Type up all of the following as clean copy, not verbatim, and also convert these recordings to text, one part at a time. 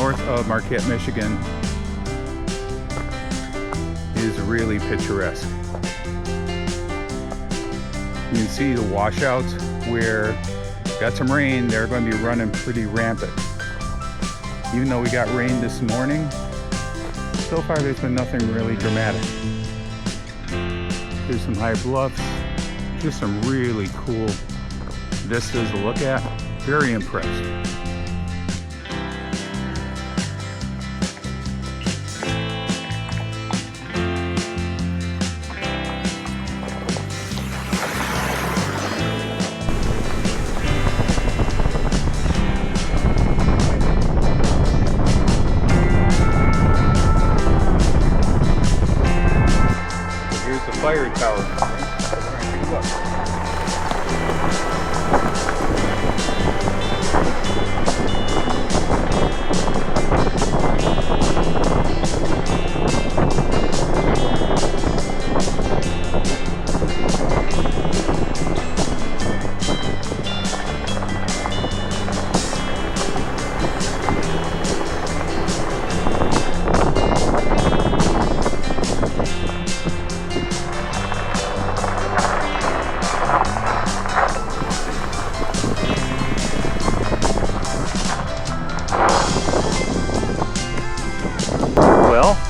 north of Marquette, Michigan is really picturesque. You can see the washouts where got some rain, they're going to be running pretty rampant. Even though we got rain this morning, so far there's been nothing really dramatic. There's some high bluffs, just some really cool vistas to look at. Very impressed. Fire tower.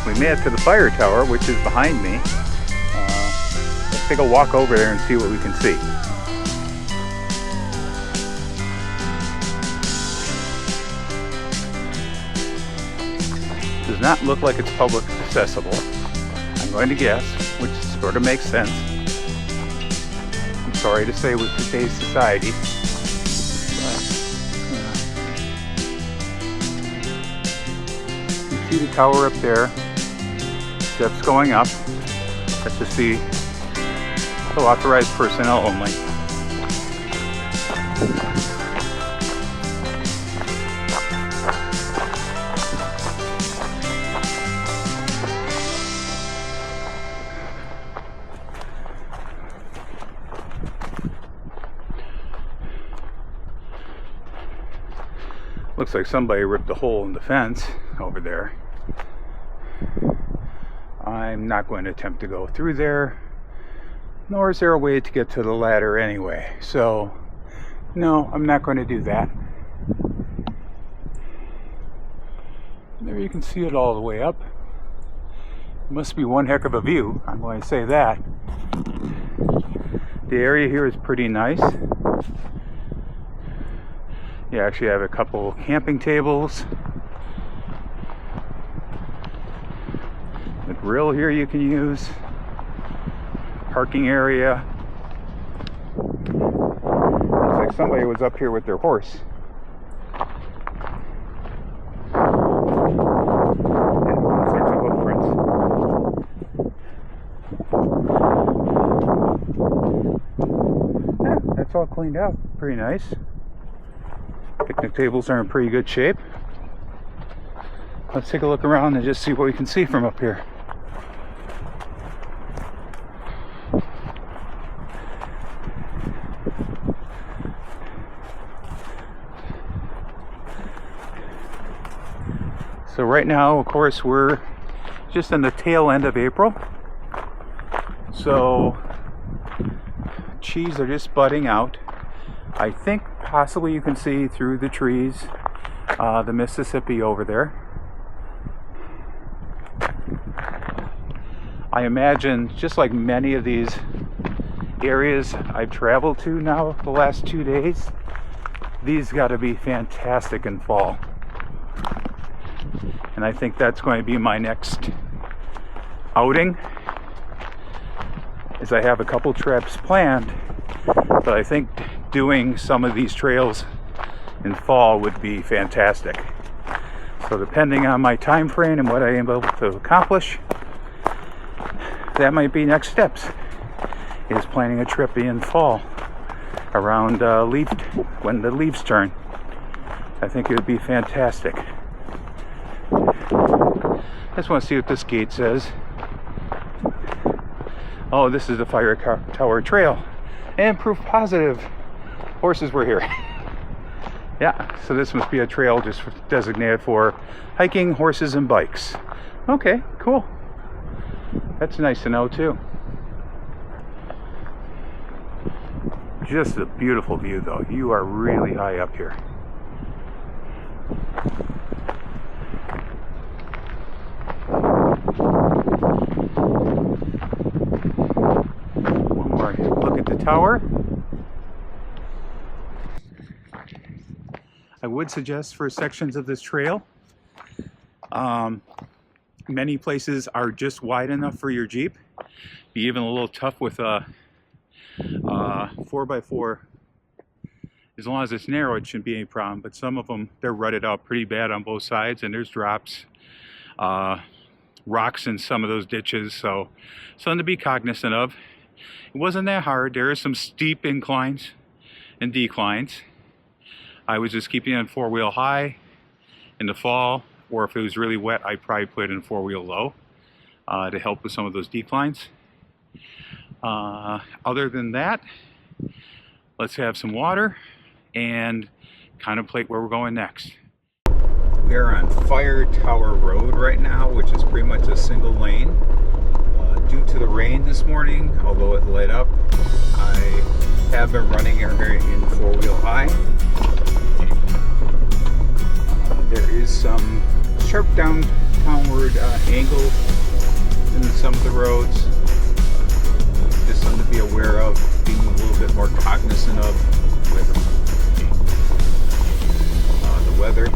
We made it to the fire tower, which is behind me. Let's take a walk over there and see what we can see. Does not look like it's public accessible, I'm going to guess, which sort of makes sense. I'm sorry to say with today's society. You see the tower up there. Steps going up. That's to see the authorized personnel only. Looks like somebody ripped a hole in the fence over there. I'm not going to attempt to go through there, nor is there a way to get to the ladder anyway. So, no, I'm not going to do that. There you can see it all the way up. It must be one heck of a view, I'm going to say that. The area here is pretty nice. You actually have a couple camping tables. The grill here you can use. Parking area. Looks like somebody was up here with their horse. Yeah, that's all cleaned out. Pretty nice. Picnic tables are in pretty good shape. Let's take a look around and just see what we can see from up here. So right now, of course, we're just in the tail end of April. So trees are just budding out. I think possibly you can see through the trees the Mississippi over there. I imagine, just like many of these areas I've traveled to now the last 2 days, these got to be fantastic in fall. And I think that's going to be my next outing, as I have a couple trips planned, but I think doing some of these trails in fall would be fantastic. So depending on my time frame and what I am able to accomplish, that might be next steps, is planning a trip in fall around when the leaves turn. I think it would be fantastic. I just want to see what this gate says. Oh, this is the Fire Tower Trail. And proof positive, horses were here. Yeah, so this must be a trail just designated for hiking, horses, and bikes. Okay, cool. That's nice to know too. Just a beautiful view though. You are really high up here. One more look at the tower. I would suggest for sections of this trail, many places are just wide enough for your Jeep. Be even a little tough with a 4x4. As long as it's narrow, it shouldn't be any problem. But some of them, they're rutted out pretty bad on both sides, and there's drops, rocks in some of those ditches. So something to be cognizant of. It wasn't that hard. There are some steep inclines and declines. I was just keeping it in 4-wheel high in the fall, or if it was really wet, I'd probably put it in 4-wheel low to help with some of those declines. Other than that, let's have some water and contemplate where we're going next. We are on Fire Tower Road right now, which is pretty much a single lane. Due to the rain this morning, although it let up, I have been running here in 4-wheel high. There is some sharp downward angle in some of the roads. Just something to be aware of, being a little bit more cognizant of with the weather.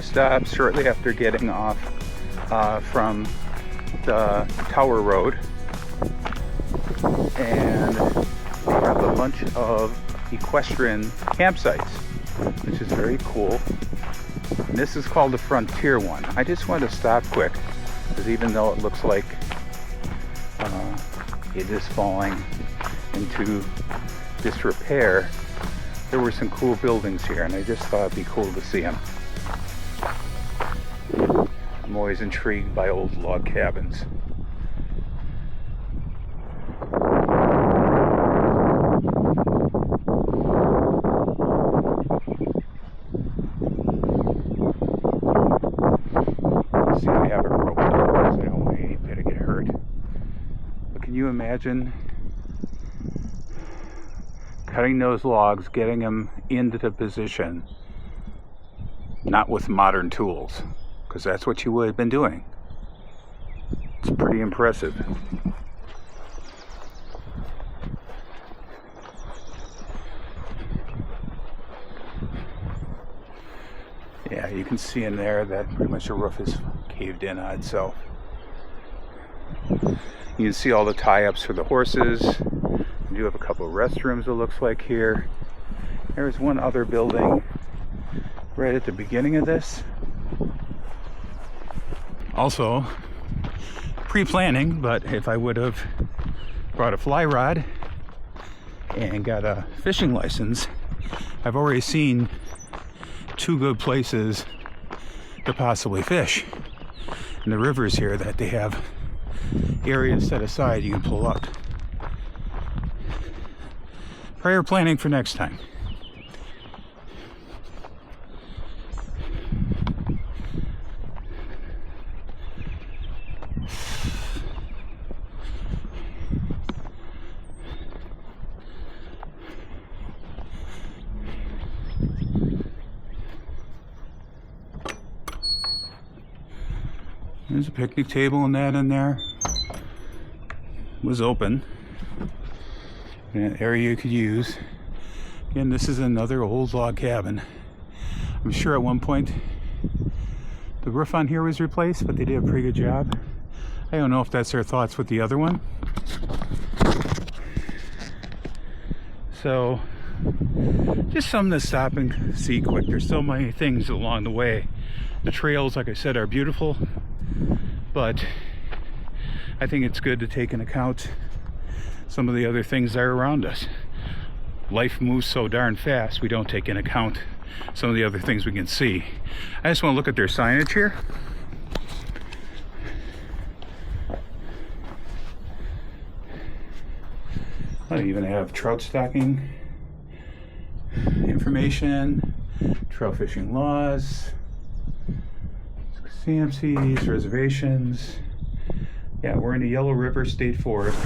Stop shortly after getting off from the Tower Road, and they have a bunch of equestrian campsites, which is very cool. And this is called the Frontier one. I just wanted to stop quick, because even though it looks like it is falling into disrepair, there were some cool buildings here, and I just thought it'd be cool to see them. I'm always intrigued by old log cabins. See, I have it roped up because I don't want anybody to get hurt. But can you imagine cutting those logs, getting them into the position, not with modern tools? Because that's what you would have been doing. It's pretty impressive. Yeah, you can see in there that pretty much the roof is caved in on itself. You can see all the tie-ups for the horses. You do have a couple of restrooms, it looks like here. There's one other building right at the beginning of this. Also, pre-planning, but if I would have brought a fly rod and got a fishing license, I've already seen 2 good places to possibly fish in the rivers here that they have areas set aside you can pull up. Prior planning for next time. There's a picnic table and that in there. It was open. An area you could use. Again, this is another old log cabin. I'm sure at one point the roof on here was replaced, but they did a pretty good job. I don't know if that's their thoughts with the other one. So, just something to stop and see quick. There's so many things along the way. The trails, like I said, are beautiful, but I think it's good to take into account some of the other things that are around us. Life moves so darn fast, we don't take into account some of the other things we can see. I just want to look at their signage here. I even have trout stocking information, trout fishing laws, CMCs, reservations. Yeah, we're in the Yellow River State Forest.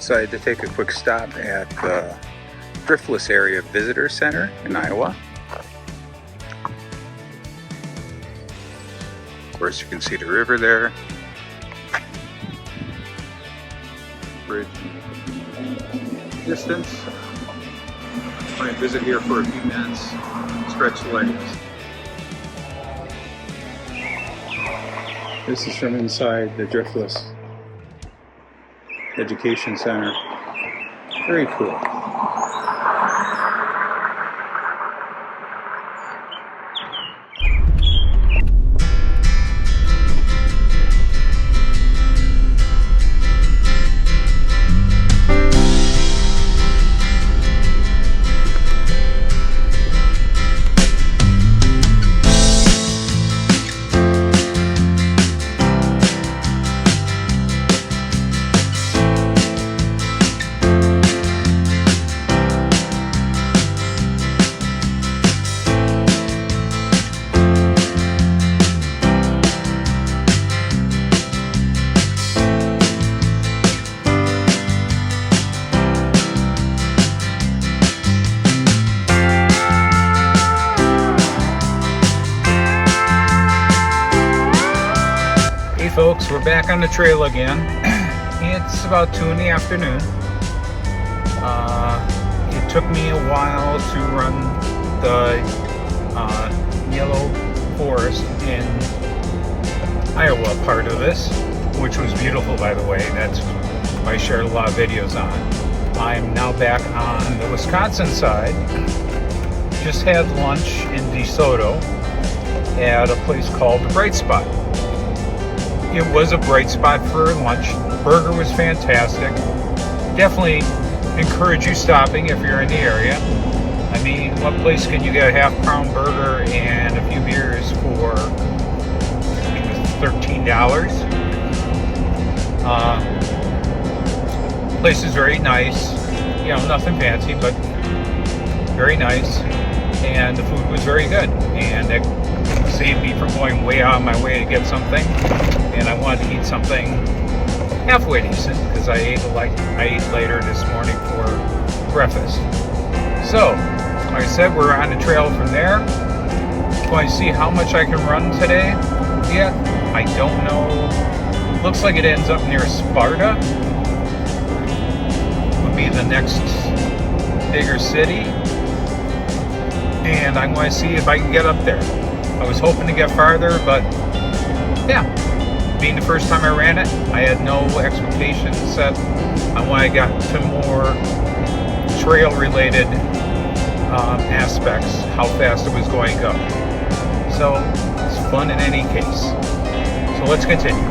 Decided to take a quick stop at the Diftless Area Visitor Center in Iowa. Of course, you can see the river there. Bridge distance. I'm going to visit here for a few minutes, stretch the legs. This is from inside the Diftless Education Center. Very cool. folks, we're back on the trail again. It's about 2 in the afternoon. It took me a while to run the yellow forest in Iowa part of this, which was beautiful, by the way. That's I shared a lot of videos on. I'm now back on the Wisconsin side. Just had lunch in DE-Soto at a place called The Bright Spot. It was a bright spot for lunch. Burger was fantastic. Definitely encourage you stopping if you're in the area. I mean, what place can you get a half-pound burger and a few beers for, I think it was $13? Place is very nice. You know, nothing fancy, but very nice. And the food was very good. And it saved me from going way out of my way to get something. And I wanted to eat something halfway decent because I ate later this morning for breakfast. So, like I said, we're on the trail from there. Going to see how much I can run today. Yeah, I don't know. Looks like it ends up near Sparta. Would be the next bigger city. And I'm going to see if I can get up there. I was hoping to get farther, but yeah. Being the first time I ran it, I had no expectations set on when I got to more trail-related aspects, how fast it was going to go. So, it's fun in any case. So let's continue.